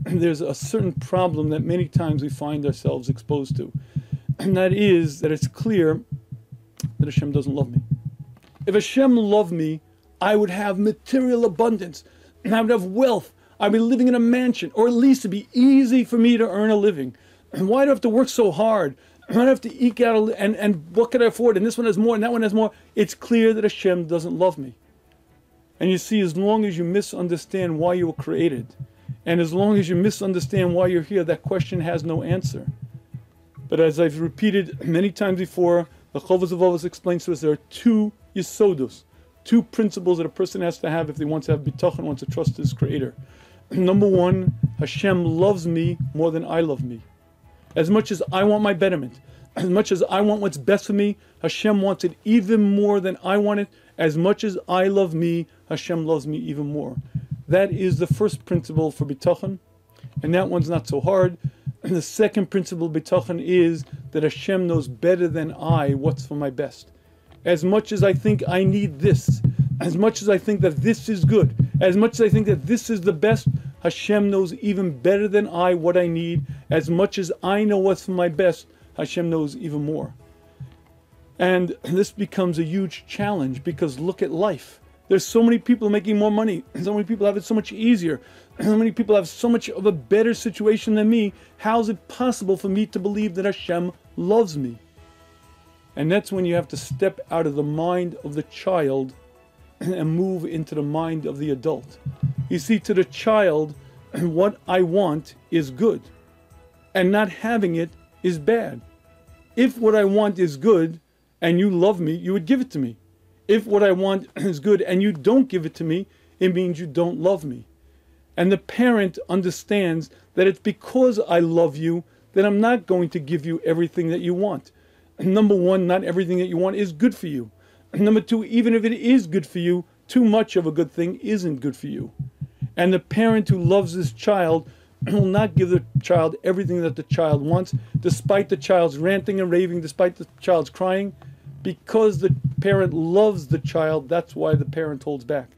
there's a certain problem that many times we find ourselves exposed to. And that is that it's clear that Hashem doesn't love me. If Hashem loved me, I would have material abundance, and I would have wealth. I'd be living in a mansion, or at least it'd be easy for me to earn a living. And why do I have to work so hard? Why do I have to eke out, and what can I afford? And this one has more, and that one has more. It's clear that Hashem doesn't love me. And you see, as long as you misunderstand why you were created, and as long as you misunderstand why you're here, that question has no answer. But as I've repeated many times before, the Chovos HaLevavos explains to us there are two yesodus, two principles that a person has to have if he wants to have bitachon, wants to trust his creator. Number one, Hashem loves me more than I love me. As much as I want my betterment, as much as I want what's best for me, Hashem wants it even more than I want it. As much as I love me, Hashem loves me even more. That is the first principle for bitachon, and that one's not so hard. The second principle of bitachon is that Hashem knows better than I what's for my best. As much as I think I need this, as much as I think that this is good, as much as I think that this is the best, Hashem knows even better than I what I need. As much as I know what's for my best, Hashem knows even more. And this becomes a huge challenge, because look at life. There's so many people making more money. So many people have it so much easier. So many people have so much of a better situation than me. How is it possible for me to believe that Hashem loves me? And that's when you have to step out of the mind of the child and move into the mind of the adult. You see, to the child, what I want is good, and not having it is bad. If what I want is good and you love me, you would give it to me. If what I want is good and you don't give it to me, it means you don't love me. And the parent understands that it's because I love you that I'm not going to give you everything that you want. Number one, not everything that you want is good for you. Number two, even if it is good for you, too much of a good thing isn't good for you. And the parent who loves this child will not give the child everything that the child wants, despite the child's ranting and raving, despite the child's crying. Because the parent loves the child, that's why the parent holds back.